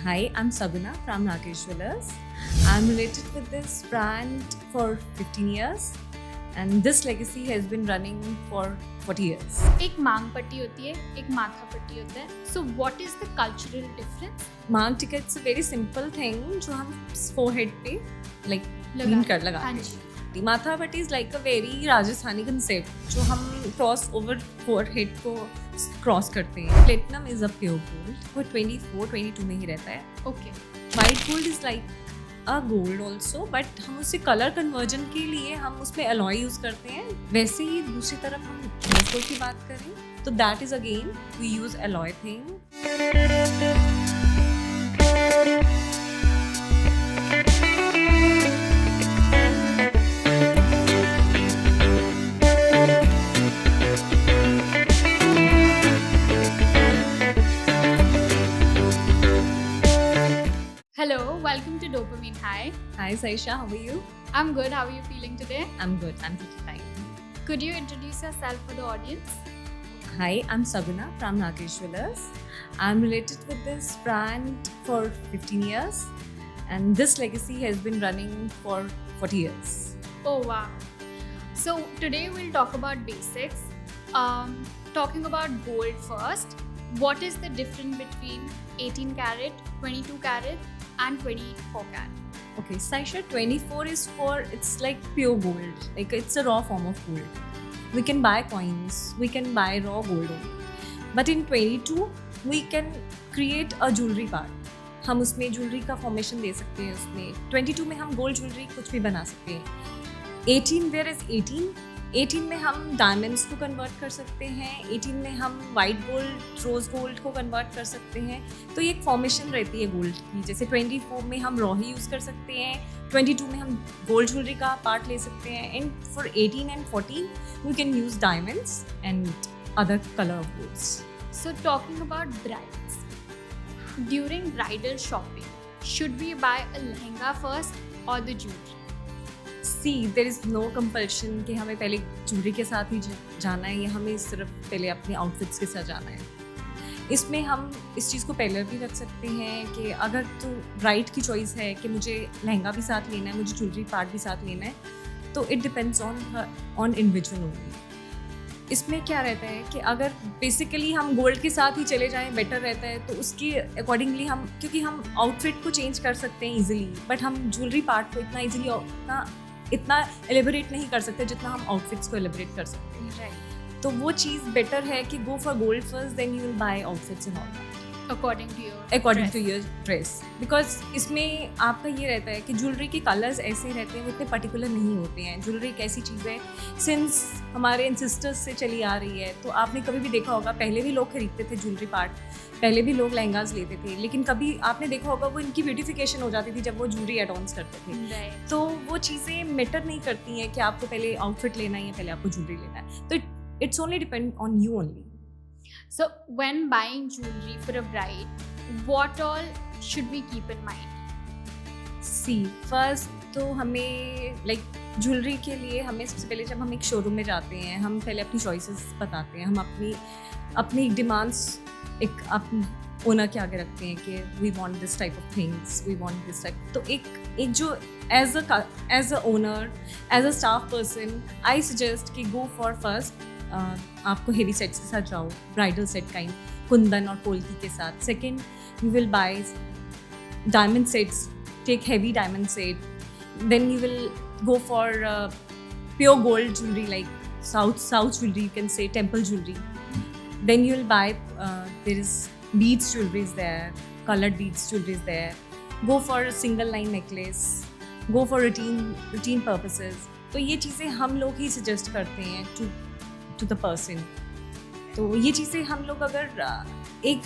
Hi, I'm Saguna from Rakesh Jewellers. I'm related with this brand for 15 years and this legacy has been running for 40 years. एक मांग पट्टी होती है, एक माथा पट्टी होता है. So what is the cultural difference? मांग ticket it's a very simple thing जो हम फोरहेड पे लाइक लगाते हैं. माथा पट्टी is like a very Rajasthani concept जो हम क्रॉस ओवर फोरहेड को क्रॉस करते हैं. Platinum is a pure gold, वो 24-22 में ही रहता है. Okay. White gold is like a gold also, but हम उससे कलर कन्वर्जन के लिए हम उसमें अलॉय यूज करते हैं. वैसे ही दूसरी तरफ हम रोज गोल्ड की बात करें तो that is again we use alloy thing. Hello, welcome to Dopamine High. Hi Saisha, how are you? I'm good. How are you feeling today? I'm good, I'm pretty fine. Could you introduce yourself for the audience? Hi, I'm Saguna from Rakesh Jewellers. I'm related with this brand for 15 years and this legacy has been running for 40 years. Oh wow. So today we'll talk about basics. Talking about gold first. What is the difference between 18 carat, 22 carat and 24 carat? Okay, Saisha, 24 is for, it's like pure gold. Like it's a raw form of gold. We can buy coins, we can buy raw gold only. But in 22, we can create a jewelry part. हम उसमें jewellery का formation दे सकते हैं. उसमें 22 में हम gold jewellery कुछ भी बना सकते हैं. 18 देयर इज 18 में हम डायमंड्स को कन्वर्ट कर सकते हैं. 18 में हम वाइट गोल्ड, रोज गोल्ड को कन्वर्ट कर सकते हैं. तो ये एक फॉर्मेशन रहती है गोल्ड की. जैसे 24 में हम रॉ ही यूज़ कर सकते हैं, 22 में हम गोल्ड ज्वेलरी का पार्ट ले सकते हैं. And for 18 and 14 we can use diamonds and other colour of golds. So talking about brides. During bridal shopping, should we buy a lehenga first or the jewelry? See there is no compulsion कि हमें पहले jewellery के साथ ही जाना है या हमें सिर्फ पहले अपने आउटफिट्स के साथ जाना है. इसमें हम इस चीज़ को पहले भी रख सकते हैं कि अगर तो ब्राइड की चॉइस है कि मुझे लहंगा भी साथ लेना है, मुझे ज्वेलरी पार्ट भी साथ लेना है, तो it depends on individual only. इसमें क्या रहता है कि अगर बेसिकली हम गोल्ड के साथ ही चले जाएं बेटर रहता है, तो उसके अकॉर्डिंगली हम, क्योंकि हम आउटफिट को चेंज कर सकते हैं इजीली, बट हम ज्वेलरी पार्ट को इतना इजीली इतना एलिबरेट नहीं कर सकते जितना हम आउटफिट्स को एलिबरेट कर सकते हैं. Right. तो वो चीज़ बेटर है कि go for gold first, then you will buy outfits and all that According to your according dress. To your dress. Because इसमें आपका ये रहता है कि ज्वेलरी के कलर्स ऐसे रहते हैं, वो इतने पर्टिकुलर नहीं होते हैं. ज्वेलरी एक ऐसी चीज़ है सिंस हमारे एंसेस्टर्स से चली आ रही है. तो आपने कभी भी देखा होगा, पहले भी लोग खरीदते थे ज्वेलरी पार्ट, पहले भी लोग लहंगाज लेते थे, लेकिन कभी आपने देखा होगा वो इनकी ब्यूटिफिकेशन हो जाती थी जब वो ज्वेलरी एडॉन्स करते थे. Right. तो वो चीज़ें मैटर नहीं करती हैं कि आपको पहले आउटफिट लेना है या पहले आपको ज्वेलरी लेना है. तो it's only depend on you only. So when buying jewelry for a bride, what all should we keep in mind? See first तो हमें लाइक ज्वेलरी के लिए हमें सबसे पहले जब हम एक शोरूम में जाते हैं, हम पहले अपनी चॉइसेस बताते हैं. हम अपनी डिमांड्स एक अपने ओनर के आगे रखते हैं कि we want this type of things, we want this type. तो एक जो as a owner, as a staff person, I suggest कि गो फॉर फर्स्ट आपको हेवी सेट्स के साथ जाओ, ब्राइडल सेट काइंड, कुंदन और पोल्की के साथ. Second, you will bye diamond sets, take heavy diamond set. Then you will go for pure gold jewelry like south jewelry, you can say temple jewelry. Then you will buy there is beads jewelry is there, colored beads jewelry is there. Go for a single line necklace, go for routine purposes. तो ये चीज़ें हम लोग ही suggest करते हैं to the person. तो ये चीज़ें हम लोग अगर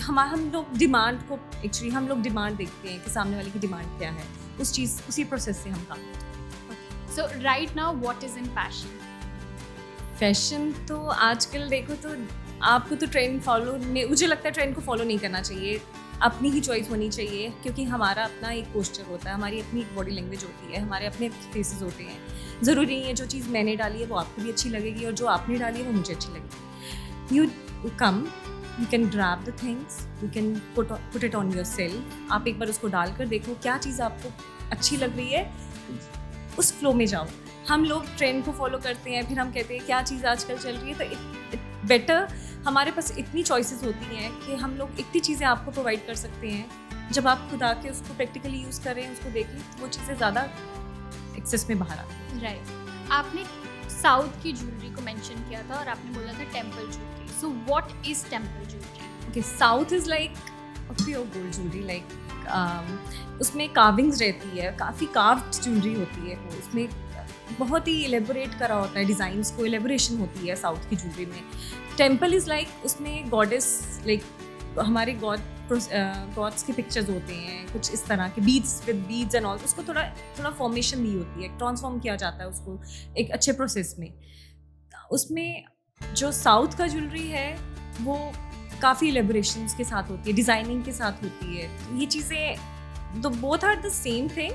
हम लोग डिमांड को एक्चुअली हम लोग डिमांड देखते हैं कि सामने वाले की डिमांड क्या है, उसी प्रोसेस से हम काम करते हैं. So right now, what is in fashion? Fashion तो आजकल देखो तो आपको तो ट्रेंड मुझे लगता है ट्रेंड को फॉलो नहीं करना चाहिए. अपनी ही चॉइस होनी चाहिए, क्योंकि हमारा अपना एक पोस्चर होता है, हमारी अपनी एक बॉडी लैंग्वेज होती है, हमारे अपने फेसेस होते हैं. ज़रूरी नहीं है जो चीज़ मैंने डाली है वो आपको भी अच्छी लगेगी और जो आपने डाली है वो मुझे अच्छी लगेगी. You come you can grab the things, you can put it on your self. आप एक बार उसको डाल कर देखो क्या चीज़ आपको अच्छी लग रही है, उस फ्लो में जाओ. हम लोग ट्रेंड को फॉलो करते हैं, फिर हम कहते हैं क्या चीज़ आजकल चल रही है, तो इट बेटर हमारे पास इतनी चॉइसेस होती हैं कि हम लोग इतनी चीज़ें आपको प्रोवाइड कर सकते हैं. जब आप खुद आके उसको प्रैक्टिकली यूज़ करें, उसको देखें, तो वो चीज़ें ज़्यादा एक्सेस में बाहर आती हैं. राइट. आपने साउथ की ज्वेलरी को मेंशन किया था और आपने बोला था temple jewellery. So what is temple jewellery? Okay, South is like a pure gold jewelry, like उसमें carvings रहती है, काफ़ी carved jewelry होती है वो, उसमें बहुत ही elaborate करा होता है, डिज़ाइंस को elaboration होती है साउथ की ज्वेलरी में. टेम्पल इज़ लाइक उसमें गॉडेस, लाइक हमारे गॉड्स के पिक्चर्स होते हैं कुछ इस तरह के, beads with beads and all. उसको थोड़ा फॉर्मेशन दी होती है, ट्रांसफॉर्म किया जाता है उसको एक अच्छे प्रोसेस में. उसमें जो साउथ का ज्वेलरी है वो काफ़ी एलेबोरेशंस के साथ होती है, डिज़ाइनिंग के साथ होती है. तो ये चीज़ें तो both are the same thing,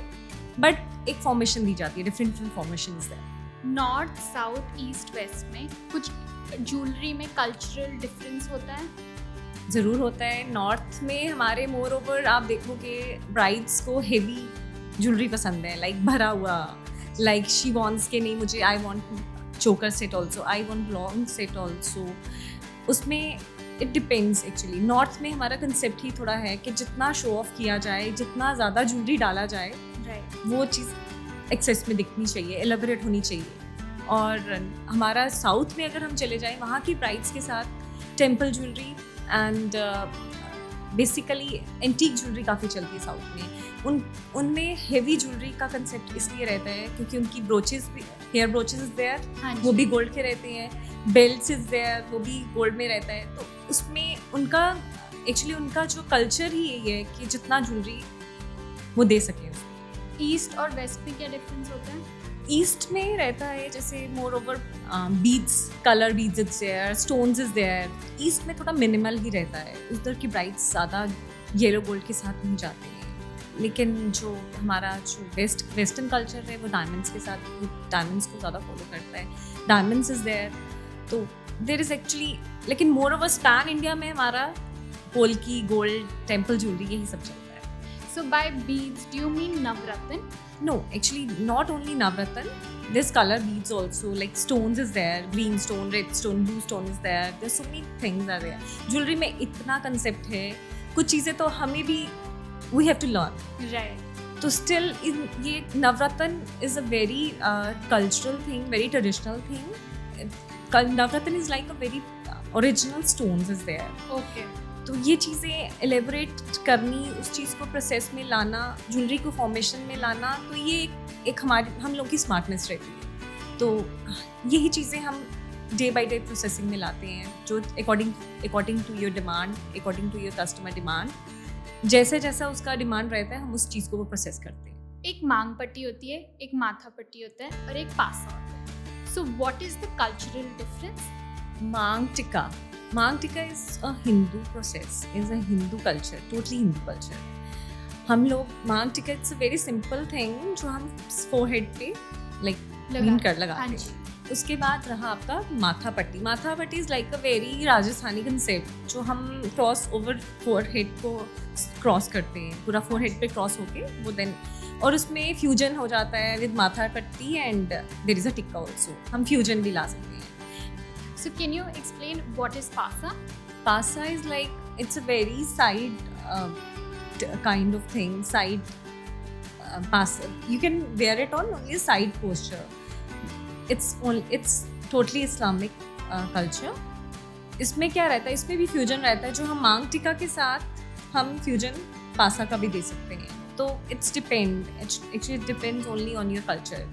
but एक फॉर्मेशन दी जाती है, डिफरेंट फॉर्मेशंस है. नॉर्थ, साउथ, ईस्ट, वेस्ट में कुछ ज्वेलरी में कल्चरल डिफरेंस होता है? ज़रूर होता है. नॉर्थ में हमारे मोर ओवर आप देखोगे ब्राइड्स को हेवी ज्वेलरी पसंद है, लाइक भरा हुआ, लाइक शी वॉन्ट्स के नहीं मुझे आई वॉन्ट चोकर set also, I want long set also. उसमें इट डिपेंड्स एक्चुअली. नॉर्थ में हमारा कंसेप्ट ही थोड़ा है कि जितना शो ऑफ किया जाए, जितना ज़्यादा ज्वेलरी डाला जाए, राइट, वो चीज़ एक्सेस में दिखनी चाहिए, एलेबोरेट होनी चाहिए. और हमारा साउथ में अगर हम चले जाएं, वहाँ की ब्राइड्स के साथ temple jewellery and basically antique jewellery काफ़ी चलती है साउथ में. उनमें हेवी ज्वेलरी का कंसेप्ट इसलिए रहता है क्योंकि उनकी ब्रोचेस भी, हेयर ब्रोचेस इज देयर, वो भी गोल्ड के रहते हैं. बेल्ट्स इज देयर, वो भी गोल्ड में रहता है. तो उसमें उनका एक्चुअली उनका जो कल्चर ही यही है कि जितना ज्वेलरी वो दे सके. ईस्ट और वेस्ट में क्या डिफरेंस होता है? ईस्ट में रहता है जैसे moreover beads, colour beads is there, stones is there. East में थोड़ा मिनिमल ही रहता है. उधर की ब्राइड्स ज़्यादा येलो गोल्ड के साथ नहीं जाते हैं. लेकिन जो हमारा जो वेस्टर्न कल्चर है वो डायमंड्स के साथ, डायमंड्स को ज़्यादा फॉलो करता है. Diamonds is there. तो देयर इज़ एक्चुअली, लेकिन मोर ओवर पैन इंडिया में हमारा पोल्की, गोल्ड, टेम्पल ज्वेलरी यही सब चलता है. So by beads, do you mean Navratna? No, actually not only Navratna. There's color beads also, like stones is there, green stone, red stone, blue stone is there. There's so many things are there. Jewelry में इतना concept है, कुछ चीज़ें तो हमें भी we have to learn. Right. तो still ये Navratna is a very cultural thing, very traditional thing. Navratna is like a very original stones is there. Okay. तो ये चीज़ें एलेबोरेट करनी, उस चीज़ को प्रोसेस में लाना, ज्वेलरी को फॉर्मेशन में लाना, तो ये एक हम लोग की स्मार्टनेस रहती है. तो यही चीज़ें हम डे बाय डे प्रोसेसिंग में लाते हैं, जो according to your demand, according to your customer demand, जैसे जैसा उसका डिमांड रहता है हम उस चीज़ को वो प्रोसेस करते हैं. एक मांग पट्टी होती है, एक माथा पट्टी होता है और एक पासा होता है. So what is the cultural difference? मांग tikka is a Hindu process, is a Hindu culture, totally Hindu culture. हम लोग मांग tikka it's a very simple thing जो हम forehead पे like लगाते हैं. उसके बाद रहा आपका माथा पट्टी is like a very Rajasthani concept जो हम क्रॉस ओवर forehead को क्रॉस करते हैं, पूरा forehead पे क्रॉस होके वो देन, और उसमें फ्यूजन हो जाता है with matha patti and there is a tikka also. हम फ्यूजन भी ला सकते हैं. So can you explain what is pasa? Pasa is like, it's a very side kind of thing, side pasa. You can wear it on only side posture. It's totally Islamic culture. इसमें क्या रहता है, इसमें भी fusion रहता है. जो हम मांग टिक्का के साथ हम फ्यूजन पासा का भी दे सकते हैं. तो actually it depends only on your culture.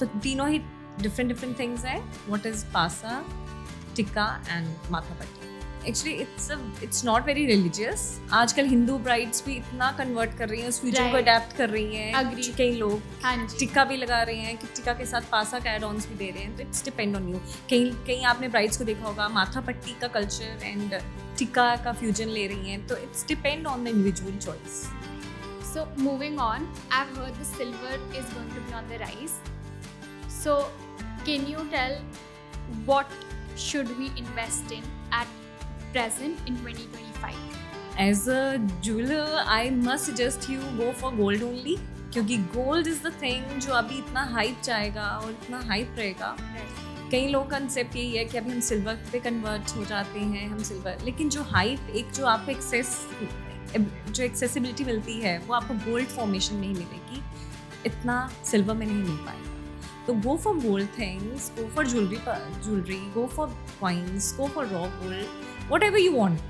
तो तीनों ही different things है. What is pasa, tikka and माथा पट्टी. Actually it's not very religious. आजकल हिंदू ब्राइड्स भी इतना कन्वर्ट कर रही हैं, उस फ्यूजन को अडेप्ट कर रही हैं. कई लोग टिक्का भी लगा रहे हैं कि टिक्का के साथ पासा का एड-ऑन्स भी दे रहे हैं. तो इट्स डिपेंड ऑन यू. कहीं आपने ब्राइड्स को देखा होगा माथा पट्टी का कल्चर एंड टिक्का का फ्यूजन ले रही हैं. तो it's depend on the individual choice. So moving on, I've heard the silver is going to be on the rise. So can you tell what should we invest in at present in 2025? As a jeweler, I must suggest you go for gold only, क्योंकि gold is the thing जो अभी इतना hype जाएगा और इतना hype रहेगा. कई लोग कंसेप्ट यही है कि अभी हम सिल्वर पे कन्वर्ट हो जाते हैं, हम सिल्वर, लेकिन जो हाइप एक जो आपको जो एक्सेसिबिलिटी मिलती है वो आपको गोल्ड फॉर्मेशन में ही मिलेगी, इतना सिल्वर में नहीं मिल पाएगा. तो गो for gold things, go for jewellery, go for coins, go for raw gold, what ever you want.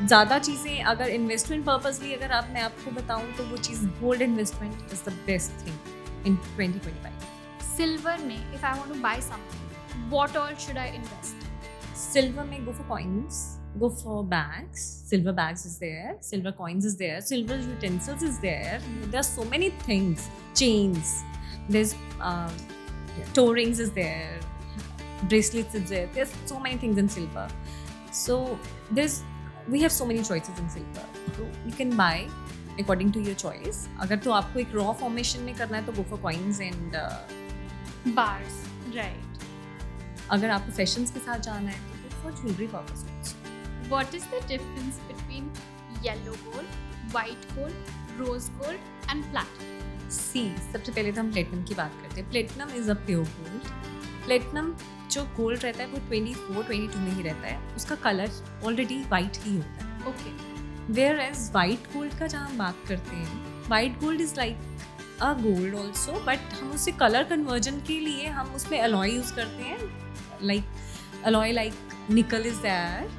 ज़्यादा चीज़ें अगर इन्वेस्टमेंट पर्पजली अगर मैं आपको बताऊँ तो वो चीज़ gold investment is the best thing in 2025. Silver में, if I want to buy something, what all should I invest? Silver में go for coins, go for bags. Silver bags is there, silver coins is there, silver utensils is there. There are so many things. Chains, there's toe rings is there, bracelets is there. There's so many things in silver. So we have so many choices in silver. So you can buy according to your choice. अगर तो आपको एक raw formation में करना है तो go for coins and bars, right? अगर आपको फैशंस के साथ जाना है तो go for jewelry purpose also. What is the difference between yellow gold, white gold, rose gold and platinum? See, सबसे पहले तो हम प्लेटिनम की बात करते हैं. Platinum is a pure gold. Platinum जो गोल्ड रहता है वो 24-22 में ही रहता है, उसका कलर ऑलरेडी वाइट ही होता है. Okay. Whereas white gold का जहाँ हम बात करते हैं, white gold is like a gold also, but हम उससे कलर कन्वर्जन के लिए हम उसमें अलॉय यूज़ करते हैं. लाइक अलॉय लाइक निकल इज़ देयर,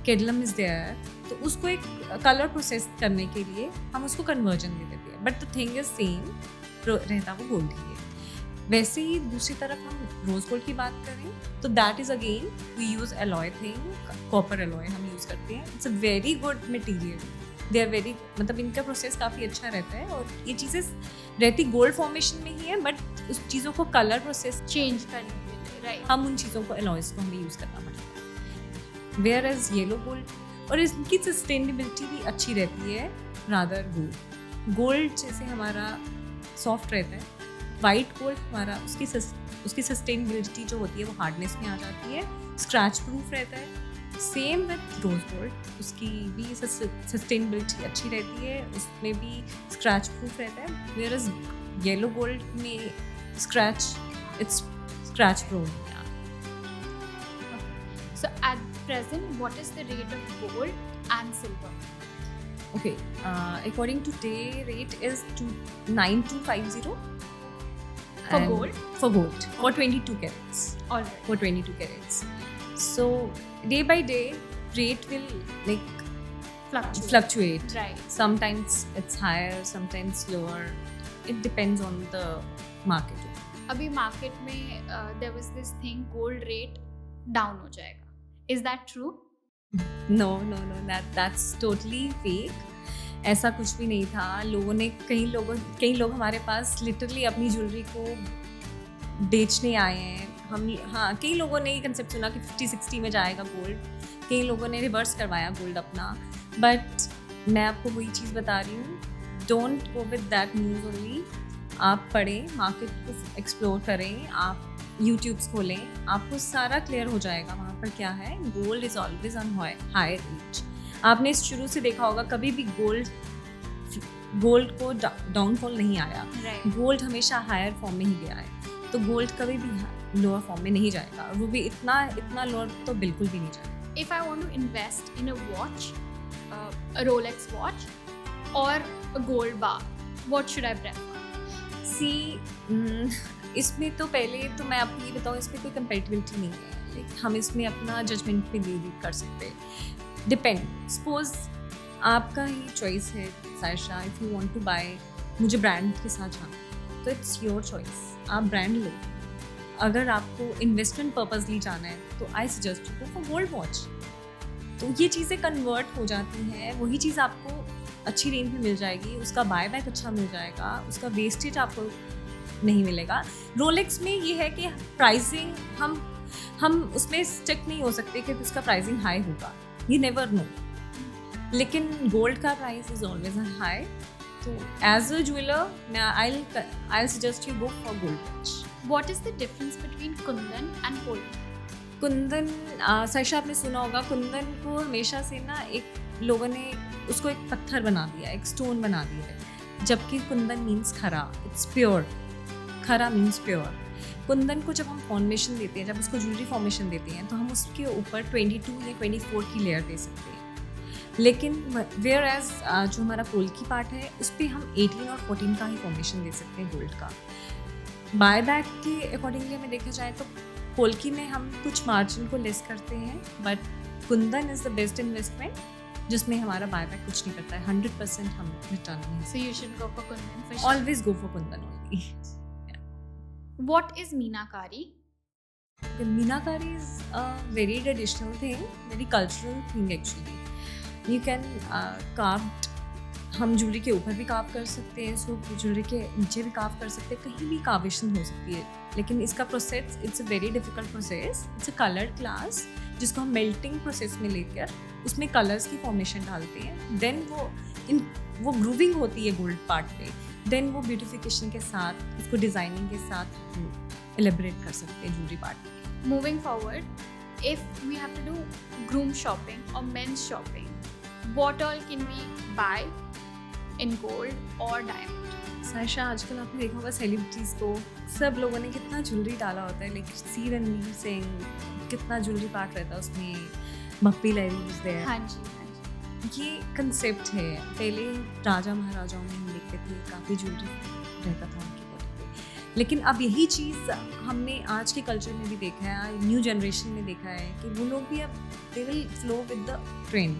केडलम इज़ देयर. तो उसको एक कलर प्रोसेस करने के लिए हम उसको कन्वर्जन दे देते हैं, but the thing is same, रहता वो गोल्ड ही है. वैसे ही दूसरी तरफ हम रोज गोल्ड की बात करें तो that is again we use alloy thing, copper alloy हम यूज़ करते हैं. It's a very good material. They are very, मतलब इनका प्रोसेस काफ़ी अच्छा रहता है और ये चीज़ें रहती गोल्ड फॉर्मेशन में ही है, बट उस चीज़ों को कलर प्रोसेस Change करने के लिए, right? हम उन चीज़ों को अलॉयज़ को हमें यूज़ करना पड़ता है. वेयर एज येलो गोल्ड, और इसकी सस्टेनेबिलिटी भी अच्छी रहती है रादर गोल्ड जैसे हमारा सॉफ्ट रहता है. वाइट गोल्ड हमारा उसकी सस्टेनेबिलिटी जो होती है वो हार्डनेस में आ जाती है, स्क्रैच प्रूफ रहता है. सेम विथ रोज गोल्ड, उसकी भी सस्टेनेबिलिटी अच्छी रहती है, उसमें भी स्क्रैच प्रूफ रहता है. वेयर एज येलो गोल्ड में it's scratch proof. So at present, what is the rate of gold and silver? Okay, according to today rate is 9250 For and gold? For gold, for 22 carats. All right. For 22 carats. So day by day rate will like fluctuate. Right. Sometimes it's higher, sometimes lower. It depends on the market. अभी market में there was this thing, gold rate down हो जाएगा. Is that true? No, that's totally fake. ऐसा कुछ भी नहीं था. लोगों ने कई लोग हमारे पास लिटरली अपनी ज्वेलरी को बेचने आए हैं. कई लोगों ने ये कंसेप्ट सुना कि 50-60 में जाएगा गोल्ड. कई लोगों ने रिवर्स करवाया गोल्ड अपना. बट मैं आपको वही चीज़ बता रही हूँ, don't go with that news only. आप पढ़ें, मार्केट को एक्सप्लोर करें, आप यूट्यूब्स खोलें, आपको सारा क्लियर हो जाएगा वहाँ पर क्या है. Gold is always on higher rate. आपने शुरू से देखा होगा कभी भी गोल्ड को डाउनफॉल नहीं आया. Right. गोल्ड हमेशा हायर फॉर्म में ही गया है. तो गोल्ड कभी भी लोअर फॉर्म में नहीं जाएगा, और वो भी इतना लोअर तो बिल्कुल भी नहीं जाएगा. If I want to invest in a watch, a Rolex watch or a gold bar, what should I prefer? इसमें तो पहले तो मैं आपको ये बताऊँ, इसमें कोई कंपेटिबिलिटी नहीं है. हम इसमें अपना जजमेंट भी नहीं कर सकते. डिपेंड, सपोज आपका ही चॉइस है Saisha, if you want to buy, मुझे ब्रांड के साथ जाना तो इट्स योर चॉइस, आप ब्रांड लो. अगर आपको इन्वेस्टमेंट पर्पजली जाना है तो I suggest you for gold watch. तो ये चीज़ें कन्वर्ट हो जाती हैं, वही चीज़ आपको अच्छी रेंज में मिल जाएगी, उसका बाय बैक अच्छा मिल जाएगा, उसका वेस्टेज आपको नहीं मिलेगा. रोलेक्स में ये है कि प्राइसिंग हम उसमें स्टिक नहीं हो सकते कि उसका प्राइसिंग हाई होगा, यू नेवर नो. लेकिन गोल्ड का प्राइस इज ऑलवेज हाई. तो as a jeweller I suggest you go for gold watch. What is the difference between Kundan and Polki? Kundan, Saisha आपने सुना होगा, कुंदन को हमेशा से ना एक लोगों ने उसको एक पत्थर बना दिया, एक स्टोन बना दिया है, जबकि कुंदन मीन्स खरा, इट्स प्योर, खरा मीन्स प्योर। कुंदन को जब हम फॉर्मेशन देते हैं, जब उसको ज्वेलरी फॉर्मेशन देते हैं, तो हम उसके ऊपर 22 या 24 की लेयर दे सकते हैं। लेकिन वेयर एज जो हमारा पोल्की पार्ट है, उस पर हम 18 और 14 का ही फॉर्मेशन दे सकते हैं गोल्ड का। बाय बैक के अकॉर्डिंगली हमें देखा जाए तो पोल्की में हम कुछ मार्जिन को लेस करते हैं, but Kundan is the best investment जिसमें हमारा बाय बैक कुछ नहीं करता है, 100% हम रिटर्न में। So you should go for Kundan for sure. Always go for Kundan only. What is Meenakari? Meenakari is a very traditional thing, very cultural thing actually. You can carve, हम jewellery के ऊपर भी कार्व कर सकते हैं, इसको jewellery के नीचे भी कार्व कर सकते हैं, कहीं भी कार्वेशन हो सकती है। लेकिन इसका process, it's a very difficult process, it's a coloured glass जिसको हम मेल्टिंग प्रोसेस में लेकर उसमें कलर्स की फॉर्मेशन डालते हैं, देन वो ग्रूविंग होती है गोल्ड पार्ट पे, देन वो ब्यूटिफिकेशन के साथ, उसको डिज़ाइनिंग के साथ एलिब्रेट कर सकते हैं ज्वेलरी पार्ट पे। Moving forward, if we have to do groom shopping or men's shopping, what all can we buy in gold or diamond? Sayyeshaa, आजकल आपने देखा होगा सेलिब्रिटीज़ को, सब लोगों ने कितना ज्वेलरी डाला होता है, लाइक सी रणवीर सिंह, कितना ज्वेलरी पार्ट रहता है उसमें, मप्पी लहरी इज देयर। हाँ जी, हाँ जी। ये कंसेप्ट है, पहले राजा महाराजाओं में हम देखते थे काफ़ी ज्वेलरी रहता था उनकी बॉडी पे, लेकिन अब यही चीज़ हमने आज के कल्चर में भी देखा है, न्यू जनरेशन में देखा है कि वो लोग भी अब they will flow with the trend.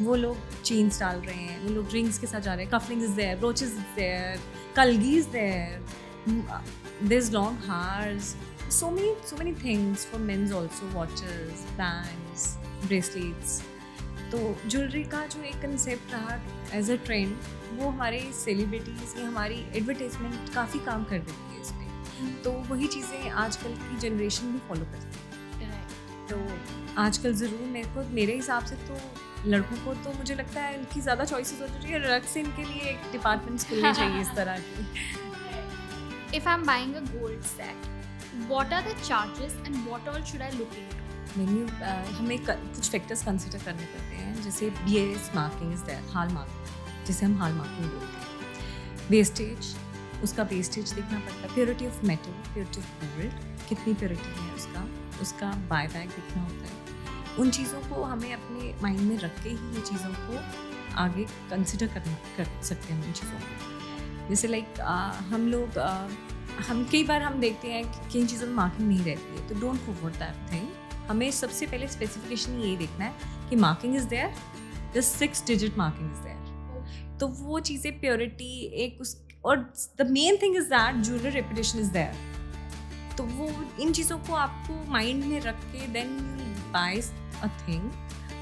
वो लोग चेन्स डाल रहे हैं, वो लोग रिंग्स के साथ जा रहे हैं, cufflink is there, brooches is there, कलगी is there, there is long हार्स, so many things for men's also, watches, bands, bracelets। तो ज्वेलरी का जो एक कंसेप्ट रहा एज अ ट्रेंड, वो हमारे सेलिब्रिटीज़ या हमारी एडवर्टाइजमेंट काफ़ी काम कर देती है इस पर, तो वही चीज़ें आजकल की जनरेशन भी फॉलो करती है। तो आजकल ज़रूर मेरे हिसाब से तो लड़कों को तो मुझे लगता है इनकी ज़्यादा चॉइसेस हो चाहिए, रख से इनके लिए एक डिपार्टमेंट्स खुलने चाहिए इस तरह की। If I'm buying a gold set, what are the charges and what all should I look into? मेन्यू हमें कुछ फैक्टर्स कंसिडर करने पड़ते हैं, जैसे BIS marking is there, hallmarking जिसे हम हॉल मार्किंग बोलते हैं, वेस्टेज, उसका वेस्टेज देखना पड़ता है, purity of metal, purity of gold, कितनी प्योरिटी है उसका बाय बैक देखना होता है। उन चीज़ों को हमें अपने माइंड में रख के ही ये चीज़ों को आगे कंसिडर कर सकते हैं उन चीज़ों को। जैसे लाइक हम कई बार हम देखते हैं कि किन चीज़ों में मार्किंग नहीं रहती है, तो don't go for that thing. हमें सबसे पहले स्पेसिफिकेशन यही देखना है कि marking is there, the 6 digit marking is there, तो वो चीज़ें प्योरिटी एक उस, और the main thing is that jewellery reputation is there. तो वो इन चीज़ों को आपको माइंड में रख के then you buy a thing,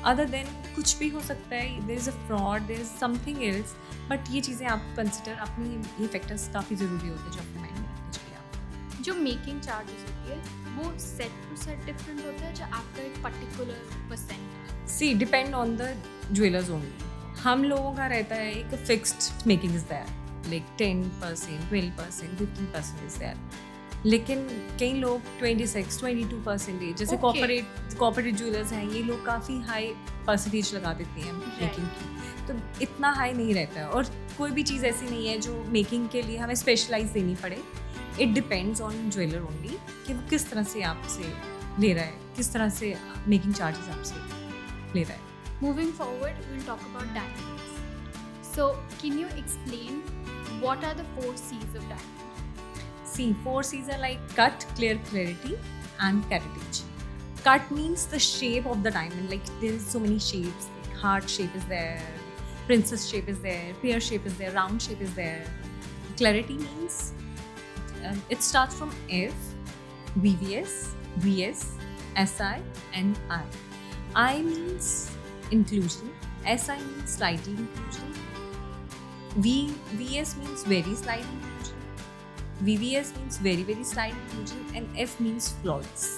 other than कुछ भी हो सकता है, there is a fraud, there is something else, but ये चीज़ें आप कंसिडर, अपनी ये फैक्टर्स काफ़ी ज़रूरी होते हैं जो अपने माइंड में रखने चाहिए आप। जो मेकिंग चार्जेस होती है वो सेट टू सेट डिफरेंट होता है, जो आपका एक particular percent? See depend on the jewellers only. हम लोगों का रहता है एक fixed making is there, like 10%, 12%, 15% is there, लेकिन कई लोग 26-22%, जैसे Okay. कॉर्पोरेट ज्वेलर्स हैं, ये लोग काफ़ी हाई परसेंटेज लगा देते हैं मेकिंग की, तो इतना हाई नहीं रहता है। और कोई भी चीज़ ऐसी नहीं है जो मेकिंग के लिए हमें स्पेशलाइज देनी पड़े, it depends on jeweller only कि वो किस तरह से आपसे ले रहा है, किस तरह से मेकिंग चार्जेस आपसे ले रहा है। Moving forward, we'll talk about diamonds. So, can you explain what are the 4 C's of diamond? See, 4 C's are like cut, clear, clarity, and carriage. Cut means the shape of the diamond. Like there's so many shapes. Like heart shape is there, princess shape is there, pear shape is there, round shape is there. Clarity means it starts from F, VVS, VS, SI, and I. I means inclusion. SI means slightly inclusion. VS means very slight inclusion. VVS means very very slight inclusion, and F means flawless.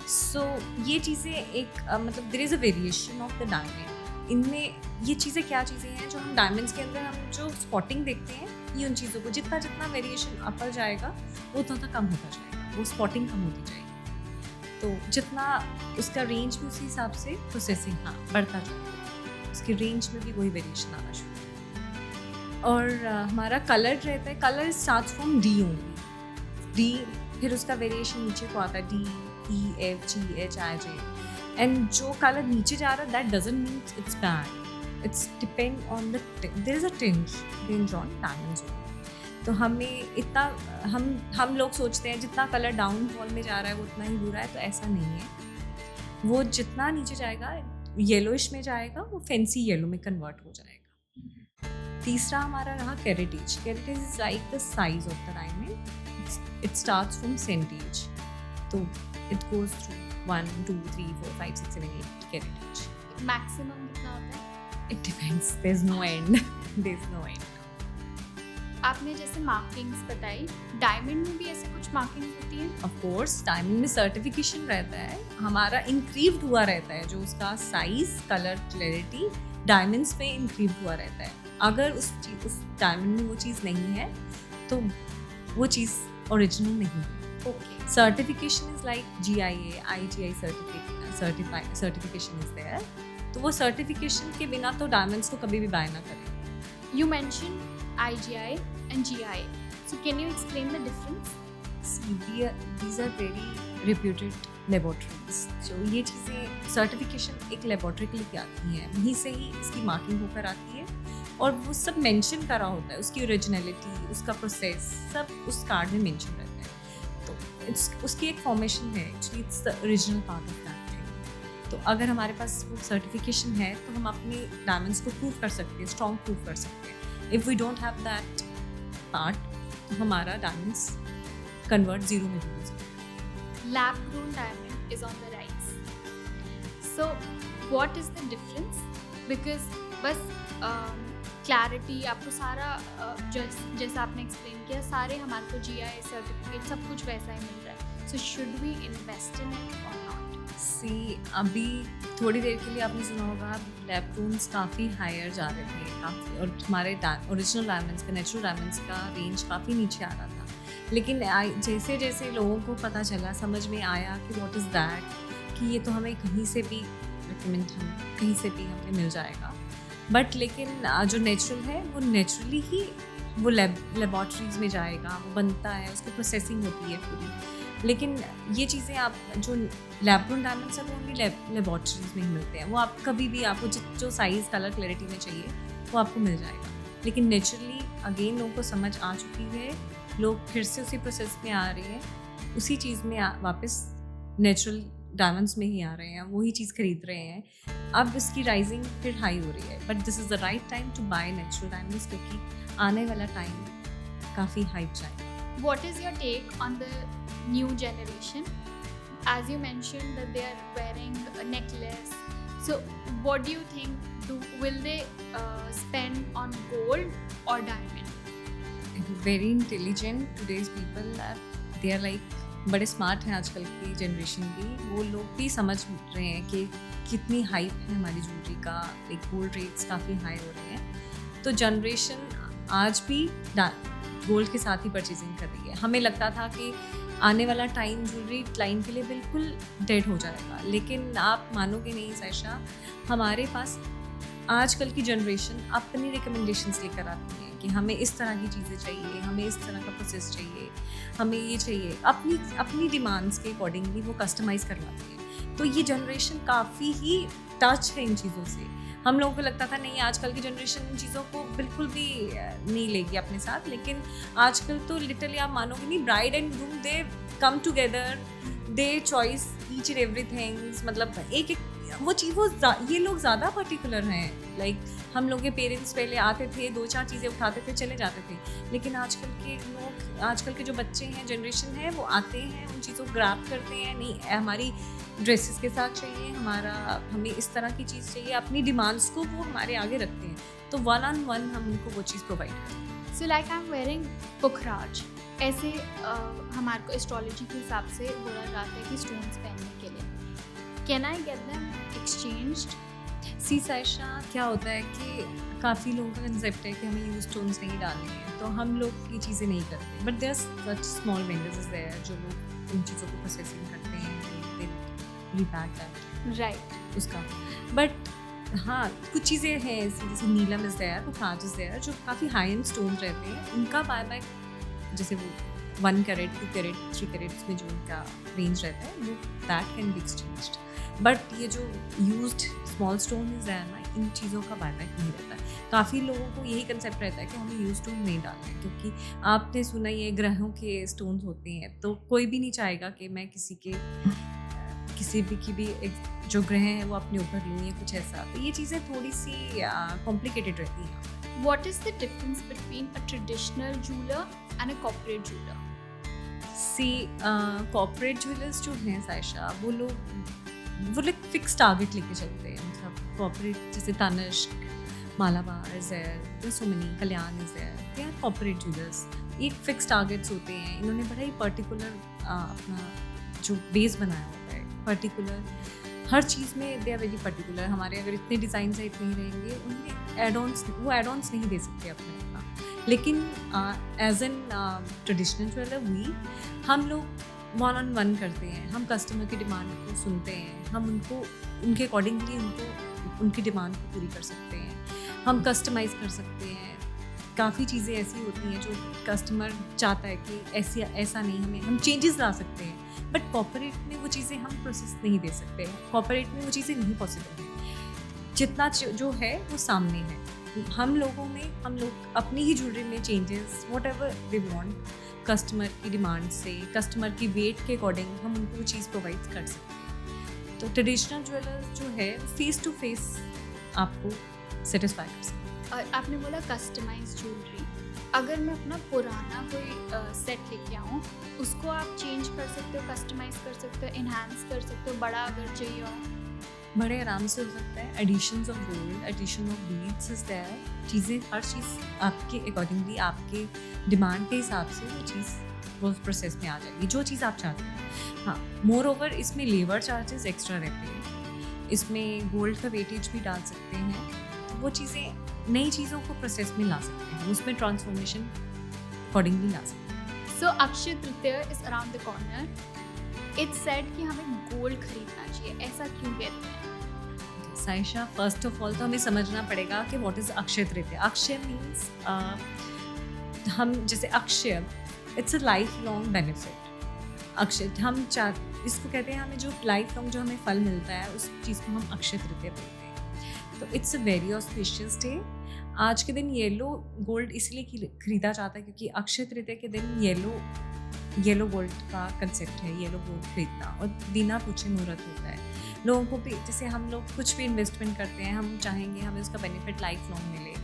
So ये चीज़ें एक मतलब there is a variation of the diamond. इनमें ये चीज़ें क्या चीज़ें हैं जो हम डायमंड्स के अंदर हम जो स्पॉटिंग देखते हैं, ये उन चीज़ों को जितना वेरिएशन अपर जाएगा वो उतना कम होता जाएगा, वो स्पॉटिंग कम होती जाएगी। तो जितना उसका रेंज भी उसी हिसाब से प्रोसेसिंग बढ़ता जाएगा, उसकी रेंज में भी वही वेरिएशन आना शुरू होगा। और हमारा कलर रहता है, colour starts from D only, D, फिर उसका वेरिएशन नीचे को आता है D, E, F, G, H, I, J, and जो कलर नीचे जा रहा है that doesn't mean it's bad, it's depend on the, there is a tinge on diamonds. तो हमें इतना, हम लोग सोचते हैं जितना कलर डाउनफॉल में जा रहा है वो उतना ही बुरा है, तो ऐसा नहीं है। वो जितना नीचे जाएगा, येलोइश में जाएगा, वो फैंसी येलो में कन्वर्ट हो जाएगा। तीसरा हमारा रहा caratage. Caratage is like the size of the diamond, it starts from centage, तो it goes through 1, 2, 3, 4, 5, 6, 7, 8 caratage. Maximum कितना होता है? It depends, there is no end, there is no end. आपने जैसे मार्किंग्स बताई, डायमंड में भी ऐसे कुछ मार्किंग्स होती हैं? ऑफ कोर्स, डायमंड में सर्टिफिकेशन रहता है, हमारा इंक्रीव्ड हुआ रहता है, जो उसका साइज, कलर, क्लैरिटी डायमंड्स में इंक्रीव्ड हुआ रहता है। अगर उस डायमंड में वो चीज़ नहीं है तो वो चीज़ ओरिजिनल नहीं है। Okay. Certification is like GIA, IGI certification is there, तो वो सर्टिफिकेशन के बिना तो डायमंड्स को कभी भी बाय ना करें। You mentioned IGI and GIA. So can you explain the difference? See, these are very reputed laboratories. So ये चीज़ें, सर्टिफिकेशन एक लेबॉर्ट्री के लिए आती हैं, वहीं से ही इसकी मार्किंग होकर आती है, और वो सब मेंशन करा होता है, उसकी ओरिजिनलिटी, उसका प्रोसेस सब उस कार्ड में मेंशन रहता है। तो उसकी एक फॉर्मेशन है, actually it's the original part of that thing. तो अगर हमारे पास वो सर्टिफिकेशन है तो हम अपने डायमंड्स को प्रूव कर सकते हैं, स्ट्रॉन्ग प्रूव कर सकते हैं। If we don't have that part, तो हमारा diamonds convert zero में भी हो सकता है। Lab grown diamond is on the rise. So what is the difference? Because बस clarity आपको सारा जैसा आपने explain किया, सारे हमारे को GIA सर्टिफिकेट सब कुछ वैसा ही मिल रहा है। So should we invest in it or not? See, अभी थोड़ी देर के लिए आपने सुना होगा लैब ग्रोन्स काफ़ी हायर जा रहे थे काफ़ी, और हमारे ओरिजिनल डायमंड्स का, नेचुरल डायमंड्स का रेंज काफ़ी नीचे आ रहा था। लेकिन जैसे जैसे लोगों को पता चला, समझ में आया कि व्हाट इज़ दैट, कि ये तो हमें कहीं से भी रिकमेंड, हम कहीं से भी हमें मिल जाएगा, बट लेकिन जो नेचुरल है वो नेचुरली ही वो लेबॉर्ट्रीज में जाएगा, वो बनता है, उसकी प्रोसेसिंग होती है पूरी। लेकिन ये चीज़ें आप जो लैब ग्रोन डायमंड्स हैं वो ओनली लेबॉर्ट्रीज में ही मिलते हैं। वो आप कभी भी, आपको जो साइज़, कलर, क्लैरिटी में चाहिए वो आपको मिल जाएगा। लेकिन नेचुरली अगेन लोगों को समझ आ चुकी है, लोग फिर से उसी प्रोसेस में आ रहे हैं, उसी चीज़ में वापस नेचुरल डायमंड्स में ही आ रहे हैं, वही चीज़ खरीद रहे हैं। अब इसकी राइजिंग फिर हाई हो रही है, but this is the right time to buy natural diamonds, क्योंकि आने वाला टाइम काफ़ी हाइप जाएगा। What is your take on the new generation? As you mentioned that they are wearing a necklace. So what do you think? Will they spend on gold or diamond? Very intelligent. Today's people are, they are like, बड़े smart हैं आजकल की generation भी, वो लोग भी समझ रहे हैं कि कितनी हाइप है हमारी ज्वेलरी का, एक गोल्ड रेट्स काफ़ी हाई हो रहे हैं। तो जनरेशन आज भी गोल्ड के साथ ही परचेजिंग कर रही है। हमें लगता था कि आने वाला टाइम ज्वेलरी लाइन के लिए बिल्कुल डेड हो जाएगा, लेकिन आप मानोगे नहीं सायशा, हमारे पास आजकल की जनरेशन अपनी रिकमेंडेशंस लेकर आती है कि हमें इस तरह की चीज़ें चाहिए, हमें इस तरह का प्रोसेस चाहिए, हमें ये चाहिए, अपनी डिमांड्स के अकॉर्डिंगली वो कस्टमाइज़ करवाती है। तो ये जनरेशन काफ़ी ही टच है इन चीज़ों से। हम लोगों को लगता था नहीं, आजकल की जनरेशन इन चीज़ों को बिल्कुल भी नहीं लेगी अपने साथ, लेकिन आजकल तो लिटरली आप मानोगे नहीं, bride and groom they come together, they choice each and everything's, मतलब एक वो चीज़, ये लोग ज़्यादा पर्टिकुलर हैं। लाइक हम लोग के पेरेंट्स पहले आते थे, 2-4 चीज़ें उठाते थे, चले जाते थे, लेकिन आजकल के लोग, आजकल के जो बच्चे हैं, जनरेशन है, वो आते हैं, उन चीज़ों को ग्रैब करते हैं, नहीं हमारी ड्रेसेस के साथ चाहिए, हमें इस तरह की चीज़ चाहिए, अपनी डिमांड्स को वो हमारे आगे रखते हैं, तो 1-on-1 हम उनको वो चीज़ प्रोवाइड करते हैं। So like I am wearing pukhraj, ऐसे हमारे को एस्ट्रोलॉजी के हिसाब से बोला जाता है कि स्टोन्स पहनने के लिए, can I get them exchanged? See Saisha, क्या होता है कि काफ़ी लोगों का कंसेप्ट है कि हमें यूज स्टोन्स नहीं डालने हैं, तो हम लोग ये चीज़ें नहीं करते, but there are such small vendors there जो लोग इन चीज़ों को प्रोसेसिंग करते हैं, repaired that Right. उसका. But हाँ, कुछ चीज़ें हैं ऐसी, जैसे नीलम इज़ देयर, वो प्राज इज़ देयर, जो काफ़ी हाई एंड स्टोन रहते हैं, उनका बायबैक जैसे वो 1 कैरेट 2 कैरेट 3 कैरेट्स में जो उनका रेंज रहता है, वो that can be exchanged. But ये जो used small stone is there ना, इन चीज़ों का बायबैक नहीं रहता है. काफ़ी लोगों को यही कंसेप्ट रहता है कि हमें यूज स्टोन नहीं डालना है, क्योंकि आपने सुना ये ग्रहों के स्टोन्स होते हैं, तो कोई भी नहीं चाहेगा कि मैं किसी भी की भी जो ग्रह हैं वो अपने ऊपर लूँ या कुछ ऐसा. तो ये चीज़ें थोड़ी सी कॉम्प्लिकेटेड रहती हैं. What is the difference between a traditional jeweler and a corporate jeweler? See corporate jewellers जो हैं सायशा, वो लोग फिक्स टारगेट लेके चलते हैं. मतलब कॉर्पोरेट जैसे तनिष्क, मालाबार, ज़ेर, सुमनी, Kalyan is there, they are corporate jewellers. एक फिक्स टारगेट्स होते हैं. इन्होंने बड़ा ही पर्टिकुलर अपना जो बेस बनाया होता है, पर्टिकुलर हर चीज़ में दे आर वेरी पर्टिकुलर. हमारे अगर इतने डिज़ाइन है इतने ही रहेंगे, उनमें एड-ऑन्स नहीं दे सकते अपने अपना. लेकिन एज एन ट्रेडिशनल ज्वेलर हम लोग 1-on-1 करते हैं. हम कस्टमर की डिमांड को सुनते हैं, हम उनके अकॉर्डिंगली उनकी डिमांड को पूरी कर सकते हैं. हम कस्टमाइज़ कर सकते हैं. काफ़ी चीज़ें ऐसी होती हैं जो कस्टमर चाहता है कि ऐसा नहीं, हम चेंजेस ला सकते हैं. बट कॉर्पोरेट में वो चीज़ें हम प्रोसेस नहीं दे सकते. कॉर्पोरेट में वो चीज़ें नहीं पॉसिबल है. जितना जो है वो सामने है. हम लोग अपनी ही ज्वेलरी में changes what ever they want, customer की डिमांड से, कस्टमर की वेट के अकॉर्डिंग हम उनको वो चीज़ प्रोवाइड कर सकते हैं. तो ट्रेडिशनल ज्वेलर्स जो है फेस टू फेस आपको सेटिस्फाई कर सकते हैं. और आपने बोला कस्टमाइज ज्वेलरी. अगर मैं अपना पुराना कोई सेट लेके आऊँ, उसको आप चेंज कर सकते हो, कस्टमाइज कर सकते हो, इन्हांस कर सकते हो, बड़ा अगर चाहिए हो? बड़े आराम से हो सकता है. Additions of gold, addition of beads is there. चीज़ें हर चीज़ आपके अकॉर्डिंगली, आपके डिमांड के हिसाब से वो प्रोसेस में आ जाएगी, जो चीज़ आप चाहते हैं. हाँ, मोर ओवर इसमें लेबर चार्जेस एक्स्ट्रा रहते हैं. इसमें गोल्ड का वेटेज भी डाल सकते हैं. तो वो चीज़ें नई चीज़ों को प्रोसेस में ला सकते हैं, उसमें ट्रांसफॉर्मेशन अकॉर्डिंगली ला सकते हैं. So Akshaya Tritiya is around the corner. It's said कि हमें गोल्ड खरीदना चाहिए, ऐसा क्यों कहते हैं? सायशा, फर्स्ट ऑफ ऑल तो हमें समझना पड़ेगा कि what is Akshaya Tritiya. Akshay means हम जैसे Akshay, it's a life long benefit. Akshay इसको कहते हैं, हमें जो लाइफ लॉन्ग जो हमें फल मिलता है उस चीज़ को हम अक्षय तृतीया बोलते हैं. तो it's a very auspicious day. आज के दिन येलो गोल्ड इसलिए खरीदा जाता है क्योंकि अक्षय तृतीया के दिन येलो गोल्ड का कंसेप्ट है. येलो गोल्ड खरीदना और बिना पूछे मुहूर्त होता है. लोगों को भी, जैसे हम लोग कुछ भी इन्वेस्टमेंट करते हैं, हम चाहेंगे हमें उसका बेनिफिट लाइफ लॉन्ग मिले,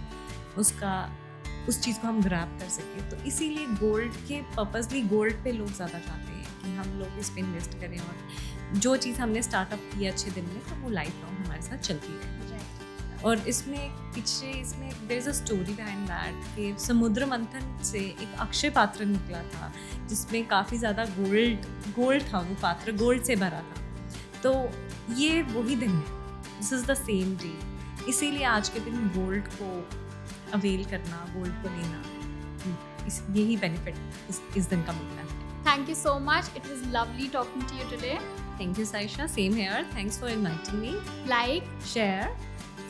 उस चीज़ को हम ग्रैब कर सकें. तो इसीलिए गोल्ड के पर्पसली गोल्ड पे लोग ज़्यादा चाहते हैं कि हम लोग इस पर इन्वेस्ट करें, और जो चीज़ हमने स्टार्टअप की अच्छे दिन में, तो वो लाइफ लॉन्ग हमारे साथ चलती है. और इसमें there is a story behind that कि समुद्र मंथन से एक अक्षय पात्र निकला था, जिसमें काफ़ी ज़्यादा गोल्ड था. वो पात्र गोल्ड से भरा था. तो ये वही दिन है, this is the same day. इसीलिए आज के दिन गोल्ड को अवेल करना, गोल्ड को लेना, यही बेनिफिट इस दिन का मिलता है. Thank you so much. It was lovely talking to you today. Thank you, Saisha. Same here. Thanks for inviting me. Like, Share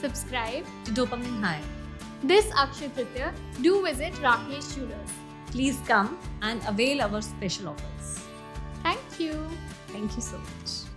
subscribe to Dopamine High. this Akshaya Tritiya. Do visit Rakesh Jewelers. Please come and avail our special offers. Thank you. Thank you so much.